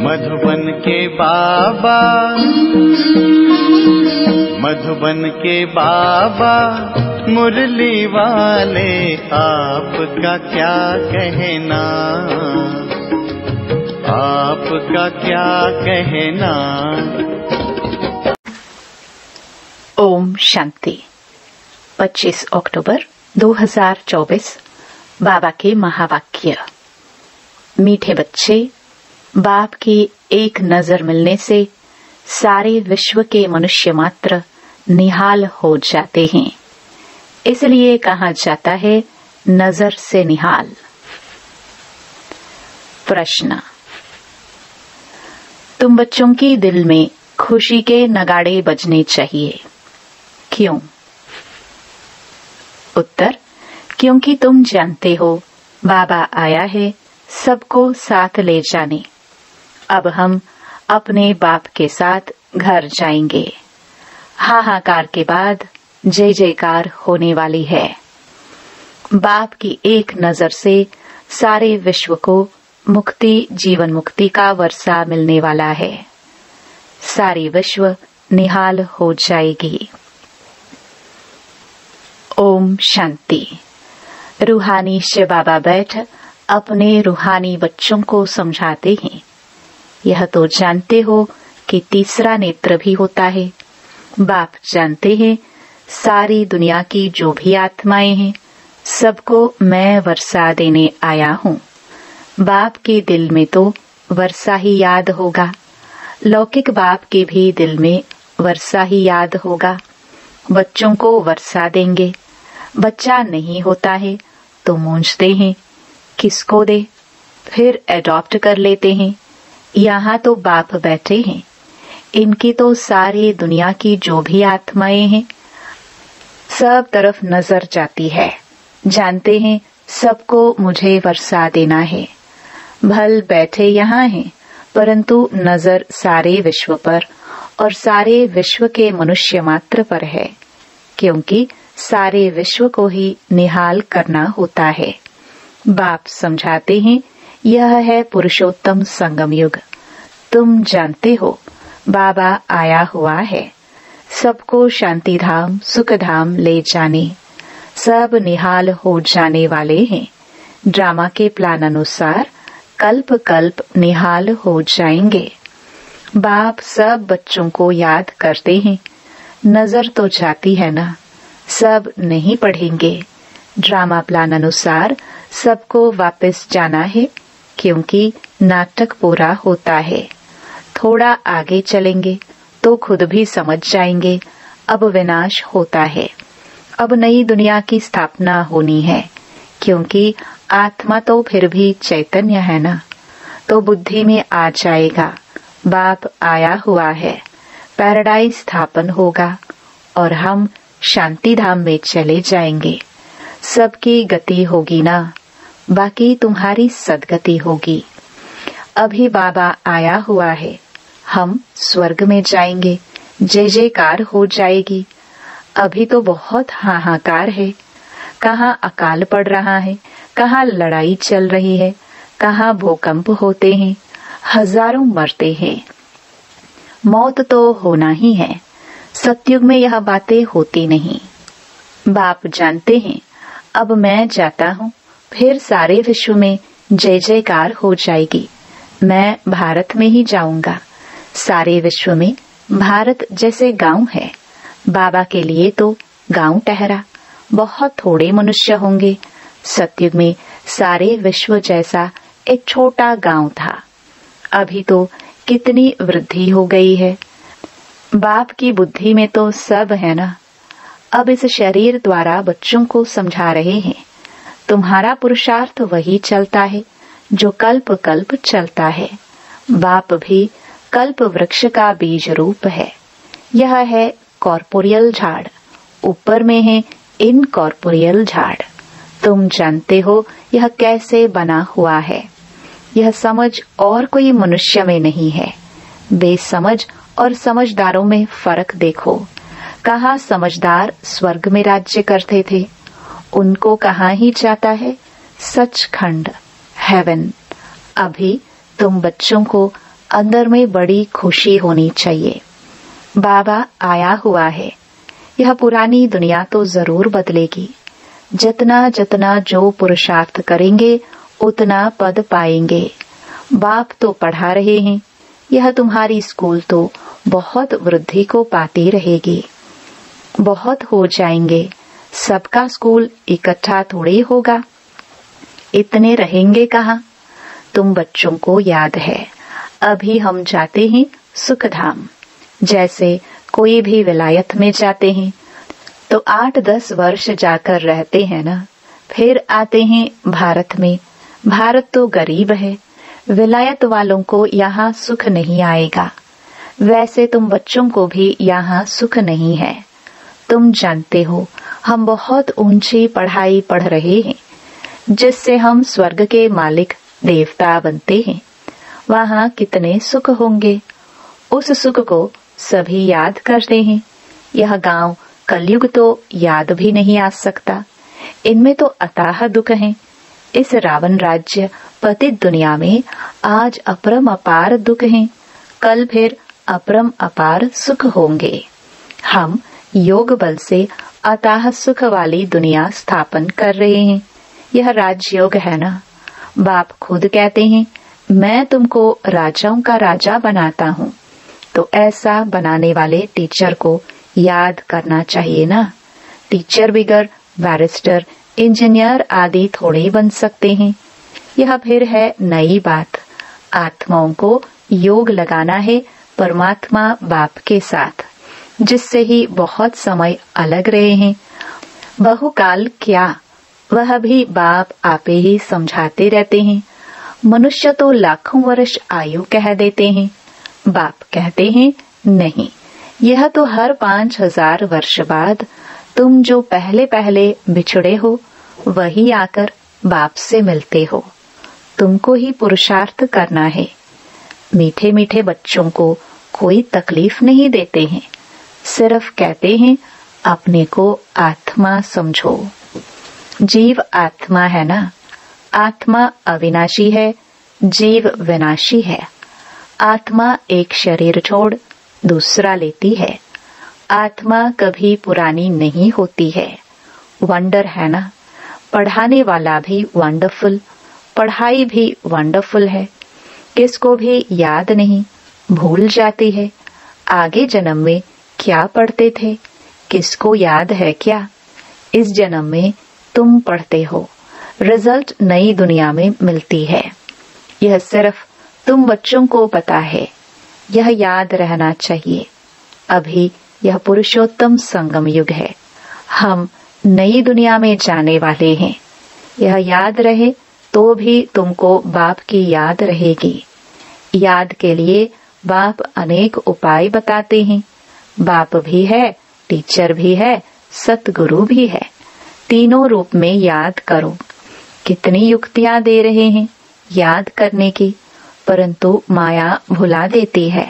मधुबन के बाबा, मधुबन के बाबा मुरली वाले, आपका क्या कहना, आपका क्या कहना। ओम शांति। 25 अक्टूबर 2024 बाबा के महावाक्य। मीठे बच्चे, बाप की एक नजर मिलने से सारे विश्व के मनुष्य मात्र निहाल हो जाते हैं। इसलिए कहा जाता है नजर से निहाल। प्रश्न, तुम बच्चों की दिल में खुशी के नगाड़े बजने चाहिए, क्यों? उत्तर, क्योंकि तुम जानते हो बाबा आया है सबको साथ ले जाने। अब हम अपने बाप के साथ घर जाएंगे। हाहाकार के बाद जय जयकार होने वाली है। बाप की एक नजर से सारे विश्व को मुक्ति, जीवन मुक्ति का वर्षा मिलने वाला है। सारी विश्व निहाल हो जाएगी। ओम शांति। रूहानी शिव बाबा बैठ अपने रूहानी बच्चों को समझाते हैं। यह तो जानते हो कि तीसरा नेत्र भी होता है। बाप जानते हैं सारी दुनिया की जो भी आत्माएं हैं सबको मैं वर्षा देने आया हूँ। बाप के दिल में तो वर्षा ही याद होगा, लौकिक बाप के भी दिल में वर्षा ही याद होगा। बच्चों को वर्षा देंगे। बच्चा नहीं होता है तो मूंझते हैं, किसको दे, फिर एडॉप्ट कर लेते हैं। यहाँ तो बाप बैठे हैं, इनकी तो सारी दुनिया की जो भी आत्माएं हैं सब तरफ नजर जाती है। जानते हैं सबको मुझे वर्षा देना है। भल बैठे यहाँ हैं, परंतु नजर सारे विश्व पर और सारे विश्व के मनुष्य मात्र पर है, क्योंकि सारे विश्व को ही निहाल करना होता है। बाप समझाते हैं यह है पुरुषोत्तम संगम युग। तुम जानते हो बाबा आया हुआ है सबको शांति धाम, सुख धाम ले जाने। सब निहाल हो जाने वाले हैं। ड्रामा के प्लान अनुसार कल्प कल्प निहाल हो जाएंगे। बाप सब बच्चों को याद करते हैं। नजर तो जाती है ना, सब नहीं पढ़ेंगे। ड्रामा प्लान अनुसार सबको वापस जाना है, क्योंकि नाटक पूरा होता है। थोड़ा आगे चलेंगे तो खुद भी समझ जाएंगे अब विनाश होता है। अब नई दुनिया की स्थापना होनी है, क्योंकि आत्मा तो फिर भी चैतन्य है ना, तो बुद्धि में आ जाएगा बाप आया हुआ है। पैराडाइज स्थापन होगा और हम शांति धाम में चले जाएंगे। सबकी गति होगी ना, बाकी तुम्हारी सदगति होगी। अभी बाबा आया हुआ है, हम स्वर्ग में जाएंगे, जय जयकार हो जाएगी। अभी तो बहुत हाहाकार है। कहाँ अकाल पड़ रहा है, कहाँ लड़ाई चल रही है, कहाँ भूकंप होते हैं, हजारों मरते हैं। मौत तो होना ही है। सतयुग में यह बातें होती नहीं। बाप जानते हैं अब मैं जाता हूँ, फिर सारे विश्व में जय जयकार हो जाएगी। मैं भारत में ही जाऊंगा। सारे विश्व में भारत जैसे गांव है। बाबा के लिए तो गांव ठहरा। बहुत थोड़े मनुष्य होंगे। सतयुग में सारे विश्व जैसा एक छोटा गांव था। अभी तो कितनी वृद्धि हो गई है। बाप की बुद्धि में तो सब है ना। अब इस शरीर द्वारा बच्चों को समझा रहे हैं। तुम्हारा पुरुषार्थ वही चलता है जो कल्प कल्प चलता है। बाप भी कल्प वृक्ष का बीज रूप है। यह है कॉर्पोरियल झाड़, ऊपर में है इनकॉर्पोरियल झाड़। तुम जानते हो यह कैसे बना हुआ है। यह समझ और कोई मनुष्य में नहीं है। बेसमझ और समझदारों में फर्क देखो। कहाँ समझदार स्वर्ग में राज्य करते थे, उनको कहाँ ही जाता है सचखंड, हेवन। अभी तुम बच्चों को अंदर में बड़ी खुशी होनी चाहिए। बाबा आया हुआ है। यह पुरानी दुनिया तो जरूर बदलेगी। जितना जितना जो पुरुषार्थ करेंगे उतना पद पाएंगे। बाप तो पढ़ा रहे हैं, यह तुम्हारी स्कूल तो बहुत वृद्धि को पाती रहेगी। बहुत हो जाएंगे। सबका स्कूल इकट्ठा थोड़ी होगा। इतने रहेंगे कहाँ? तुम बच्चों को याद है, अभी हम जाते हैं सुखधाम। जैसे कोई भी विलायत में जाते हैं तो 8-10 वर्ष जाकर रहते हैं ना, फिर आते हैं भारत में। भारत तो गरीब है, विलायत वालों को यहाँ सुख नहीं आएगा। वैसे तुम बच्चों को भी यहाँ सुख नहीं है। तुम जानते हो हम बहुत ऊंची पढ़ाई पढ़ रहे हैं, जिससे हम स्वर्ग के मालिक देवता बनते हैं। वहाँ कितने सुख होंगे, उस सुख को सभी याद करते हैं। यह गांव कलयुग तो याद भी नहीं आ सकता। इनमें तो अथाह दुख है। इस रावण राज्य पतित दुनिया में आज अपरम अपार दुख है, कल फिर अपरम अपार सुख होंगे। हम योग बल से अथाह सुख वाली दुनिया स्थापन कर रहे हैं। यह राजयोग है ना। बाप खुद कहते हैं, मैं तुमको राजाओं का राजा बनाता हूँ। तो ऐसा बनाने वाले टीचर को याद करना चाहिए ना। टीचर बिगर बैरिस्टर, इंजीनियर आदि थोड़े बन सकते हैं। यह फिर है नई बात। आत्माओं को योग लगाना है परमात्मा बाप के साथ, जिससे ही बहुत समय अलग रहे हैं। बहुकाल क्या, वह भी बाप आपे ही समझाते रहते हैं। मनुष्य तो लाखों वर्ष आयु कह देते हैं, बाप कहते हैं नहीं, यह तो हर 5000 वर्ष बाद तुम जो पहले पहले बिछड़े हो वही आकर बाप से मिलते हो। तुमको ही पुरुषार्थ करना है। मीठे मीठे बच्चों को कोई तकलीफ नहीं देते हैं, सिर्फ कहते हैं अपने को आत्मा समझो। जीव आत्मा है ना। आत्मा अविनाशी है, जीव विनाशी है। आत्मा एक शरीर छोड़ दूसरा लेती है। आत्मा कभी पुरानी नहीं होती है। वंडर है ना। पढ़ाने वाला भी वंडरफुल, पढ़ाई भी वंडरफुल है। किसको भी याद नहीं, भूल जाती है। आगे जन्म में क्या पढ़ते थे, किसको याद है क्या? इस जन्म में तुम पढ़ते हो, रिजल्ट नई दुनिया में मिलती है। यह सिर्फ तुम बच्चों को पता है। यह याद रहना चाहिए। अभी यह पुरुषोत्तम संगम युग है। हम नई दुनिया में जाने वाले हैं। यह याद रहे तो भी तुमको बाप की याद रहेगी। याद के लिए बाप अनेक उपाय बताते हैं। बाप भी है, टीचर भी है, सतगुरु भी है। तीनों रूप में याद करो। कितनी युक्तियां दे रहे हैं याद करने की, परंतु माया भुला देती है।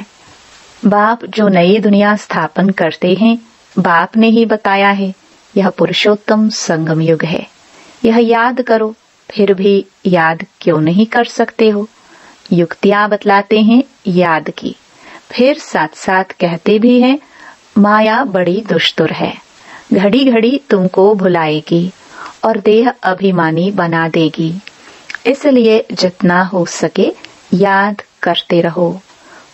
बाप जो नई दुनिया स्थापन करते हैं, बाप ने ही बताया है। यह पुरुषोत्तम संगम युग है। यह याद करो, फिर भी याद क्यों नहीं कर सकते हो? युक्तियां बतलाते हैं याद की, फिर साथ साथ कहते भी हैं माया बड़ी दुष्टुर है, घड़ी घड़ी तुमको भुलाएगी और देह अभिमानी बना देगी। इसलिए जितना हो सके याद करते रहो।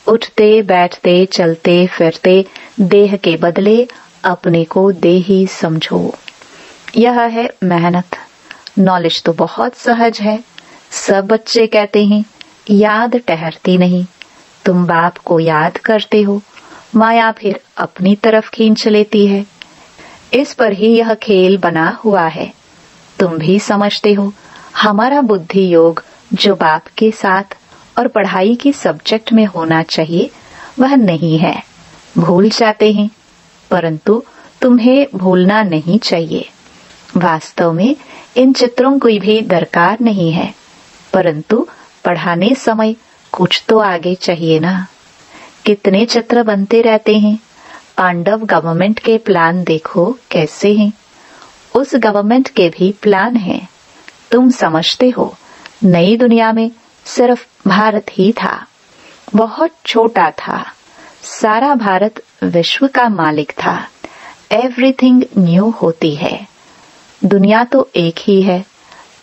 उठते बैठते चलते फिरते देह के बदले अपने को देही समझो। यह है मेहनत। नॉलेज तो बहुत सहज है। सब बच्चे कहते हैं याद ठहरती नहीं। तुम बाप को याद करते हो, माया फिर अपनी तरफ खींच लेती है। इस पर ही यह खेल बना हुआ है। तुम भी समझते हो हमारा बुद्धि योग जो बाप के साथ और पढ़ाई की सब्जेक्ट में होना चाहिए वह नहीं है। भूल जाते हैं, परंतु तुम्हें भूलना नहीं चाहिए। वास्तव में इन चित्रों की भी दरकार नहीं है, परंतु पढ़ाने समय कुछ तो आगे चाहिए ना। कितने चित्र बनते रहते हैं। पांडव गवर्नमेंट के प्लान देखो कैसे हैं। उस गवर्नमेंट के भी प्लान हैं। तुम समझते हो नई दुनिया में सिर्फ भारत ही था। बहुत छोटा था। सारा भारत विश्व का मालिक था। एवरीथिंग न्यू होती है। दुनिया तो एक ही है,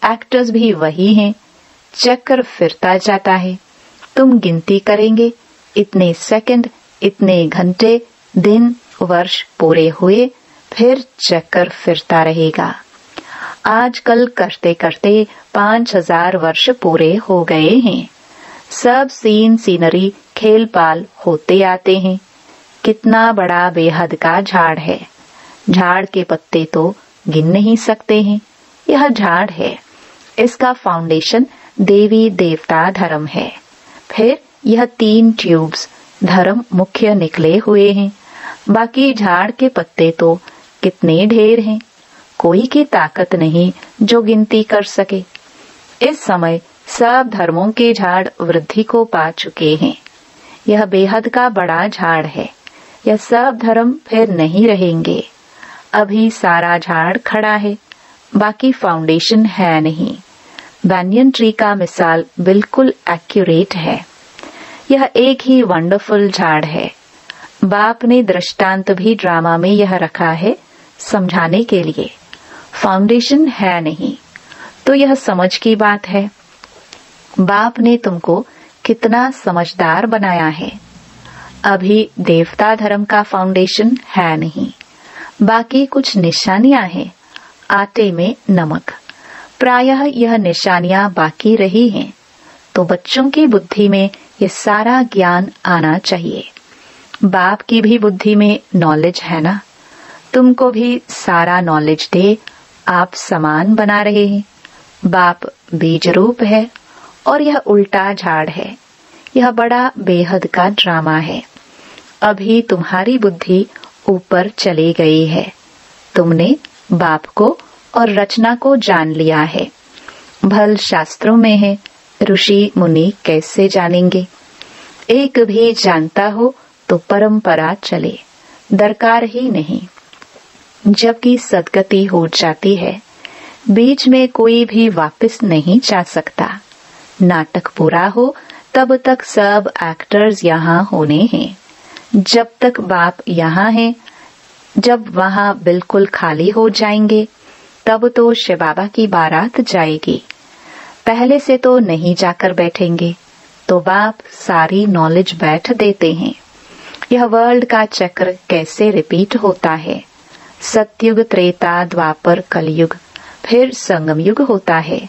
एक्टर्स भी वही हैं। चक्कर फिरता जाता है। तुम गिनती करेंगे, इतने सेकंड, इतने घंटे, दिन, वर्ष पूरे हुए, फिर चक्कर फिरता रहेगा। आजकल करते करते 5000 वर्ष पूरे हो गए हैं। सब सीन सीनरी खेल पाल होते आते हैं। कितना बड़ा बेहद का झाड़ है। झाड़ के पत्ते तो गिन नहीं सकते हैं। यह झाड़ है। इसका फाउंडेशन देवी देवता धर्म है। फिर यह 3 ट्यूब्स धर्म मुख्य निकले हुए हैं। बाकी झाड़ के पत्ते तो कितने ढेर हैं। कोई की ताकत नहीं जो गिनती कर सके। इस समय सब धर्मों के झाड़ वृद्धि को पा चुके हैं। यह बेहद का बड़ा झाड़ है। यह सब धर्म फिर नहीं रहेंगे। अभी सारा झाड़ खड़ा है, बाकी फाउंडेशन है नहीं। बैनियन ट्री का मिसाल बिल्कुल एक्यूरेट है। यह एक ही वंडरफुल झाड़ है। बाप ने दृष्टांत भी ड्रामा में यह रखा है समझाने के लिए। फाउंडेशन है नहीं तो यह समझ की बात है। बाप ने तुमको कितना समझदार बनाया है। अभी देवता धर्म का फाउंडेशन है नहीं, बाकी कुछ निशानियां हैं। आटे में नमक, प्रायः यह निशानियां बाकी रही हैं। तो बच्चों की बुद्धि में ये सारा ज्ञान आना चाहिए। बाप की भी बुद्धि में नॉलेज है ना। तुमको भी सारा नॉलेज दे। आप समान बना रहे हैं। बाप बीज रूप है और यह उल्टा झाड़ है। यह बड़ा बेहद का ड्रामा है। अभी तुम्हारी बुद्धि ऊपर चली गई है। तुमने बाप को और रचना को जान लिया है। भल शास्त्रों में है, ऋषि मुनि कैसे जानेंगे। एक भी जानता हो तो परंपरा चले, दरकार ही नहीं। जबकि सदगति हो जाती है, बीच में कोई भी वापस नहीं जा सकता। नाटक पूरा हो तब तक सब एक्टर्स यहाँ होने हैं। जब तक बाप यहाँ है, जब वहाँ बिल्कुल खाली हो जाएंगे तब तो शिव बाबा की बारात जाएगी। पहले से तो नहीं जाकर बैठेंगे तो बाप सारी नॉलेज बैठ देते हैं। यह वर्ल्ड का चक्र कैसे रिपीट होता है। सतयुग, त्रेता, द्वापर, कलयुग, फिर संगम युग होता है।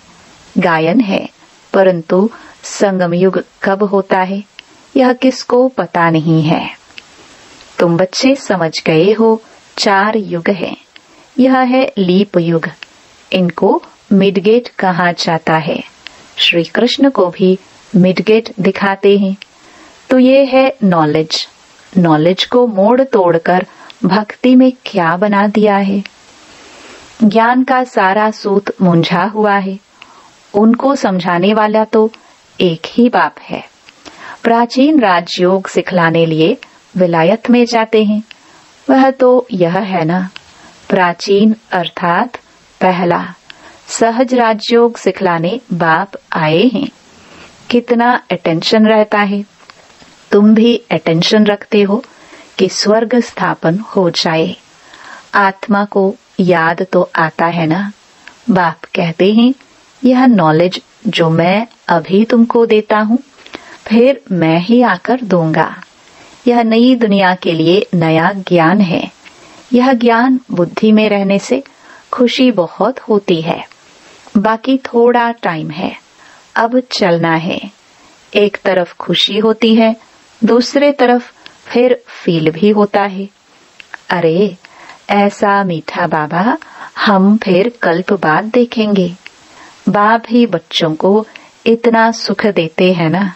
गायन है, परंतु संगम युग कब होता है यह किसको पता नहीं है। तुम बच्चे समझ गए हो 4 युग हैं। यह है लीप युग। इनको मिडगेट कहा जाता है। श्री कृष्ण को भी मिडगेट दिखाते हैं। तो ये है नॉलेज। नॉलेज को मोड़ तोड़कर भक्ति में क्या बना दिया है। ज्ञान का सारा सूत मुंझा हुआ है। उनको समझाने वाला तो एक ही बाप है। प्राचीन राजयोग सिखलाने लिए विलायत में जाते हैं। वह तो यह है ना, प्राचीन अर्थात पहला सहज राजयोग सिखलाने बाप आए हैं। कितना अटेंशन रहता है। तुम भी अटेंशन रखते हो कि स्वर्ग स्थापन हो जाए। आत्मा को याद तो आता है ना। बाप कहते हैं यह नॉलेज जो मैं अभी तुमको देता हूँ फिर मैं ही आकर दूंगा। यह नई दुनिया के लिए नया ज्ञान है। यह ज्ञान बुद्धि में रहने से खुशी बहुत होती है। बाकी थोड़ा टाइम है, अब चलना है। एक तरफ खुशी होती है, दूसरे तरफ फिर फील भी होता है। अरे ऐसा मीठा बाबा हम फिर कल्प बाद देखेंगे। बाप ही बच्चों को इतना सुख देते हैं ना।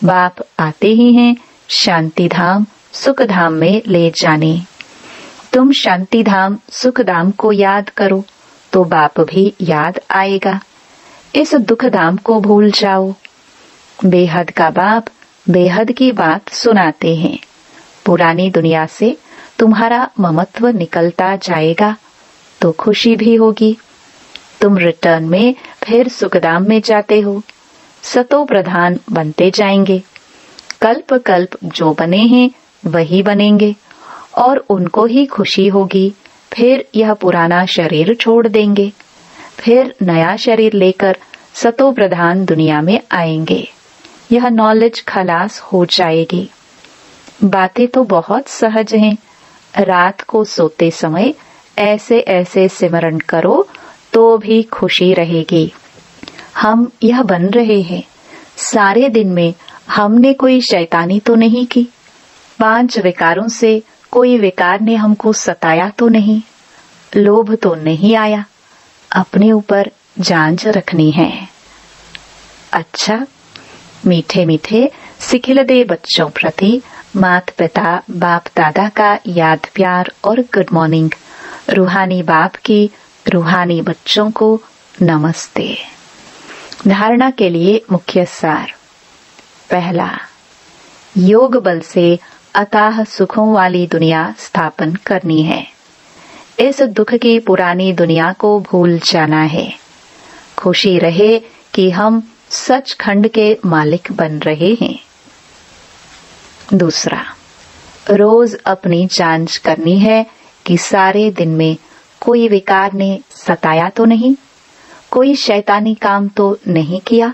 बाप आते ही हैं शांति धाम सुख धाम में ले जाने। तुम शांति धाम सुख धाम को याद करो तो बाप भी याद आएगा। इस दुख धाम को भूल जाओ। बेहद का बाप बेहद की बात सुनाते हैं। पुरानी दुनिया से तुम्हारा ममत्व निकलता जाएगा तो खुशी भी होगी। तुम रिटर्न में फिर सुखधाम में जाते हो, सतो प्रधान बनते जाएंगे। कल्प कल्प जो बने हैं वही बनेंगे और उनको ही खुशी होगी। फिर यह पुराना शरीर छोड़ देंगे, फिर नया शरीर लेकर सतो प्रधान दुनिया में आएंगे। यह नॉलेज खलास हो जाएगी। बातें तो बहुत सहज हैं। रात को सोते समय ऐसे ऐसे सिमरण करो तो भी खुशी रहेगी। हम यह बन रहे हैं। सारे दिन में हमने कोई शैतानी तो नहीं की। 5 विकारों से कोई विकार ने हमको सताया तो नहीं। लोभ तो नहीं आया। अपने ऊपर जांच रखनी है। अच्छा, मीठे मीठे सिखिलदे बच्चों प्रति माता पिता बाप दादा का याद प्यार और गुड मॉर्निंग। रूहानी बाप की रूहानी बच्चों को नमस्ते। धारणा के लिए मुख्य सार। पहला, योग बल से अथाह सुखों वाली दुनिया स्थापन करनी है। इस दुख की पुरानी दुनिया को भूल जाना है। खुशी रहे कि हम सचखंड के मालिक बन रहे हैं। दूसरा, रोज अपनी जांच करनी है कि सारे दिन में कोई विकार ने सताया तो नहीं, कोई शैतानी काम तो नहीं किया,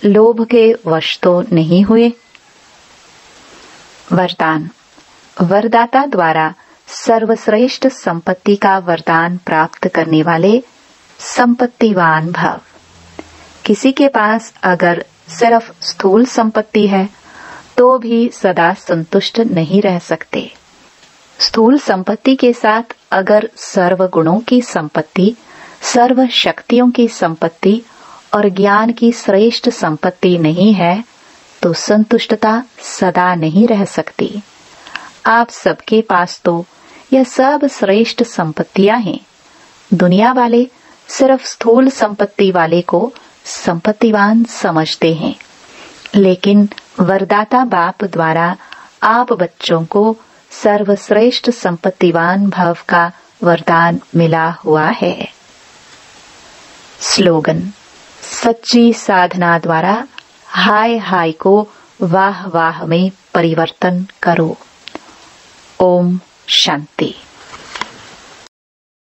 लोभ के वश तो नहीं हुए। वरदान। वरदाता द्वारा सर्वश्रेष्ठ संपत्ति का वरदान प्राप्त करने वाले संपत्तिवान भव। किसी के पास अगर सिर्फ स्थूल संपत्ति है तो भी सदा संतुष्ट नहीं रह सकते। स्थूल संपत्ति के साथ अगर सर्व गुणों की संपत्ति, सर्व शक्तियों की संपत्ति और ज्ञान की श्रेष्ठ संपत्ति नहीं है तो संतुष्टता सदा नहीं रह सकती। आप सबके पास तो यह सब श्रेष्ठ संपत्तियां हैं। दुनिया वाले सिर्फ स्थूल संपत्ति वाले को संपत्तिवान समझते हैं, लेकिन वरदाता बाप द्वारा आप बच्चों को सर्वश्रेष्ठ संपत्तिवान भव का वरदान मिला हुआ है। स्लोगन। सच्ची साधना द्वारा हाय हाय को वाह वाह में परिवर्तन करो। ओम शांति।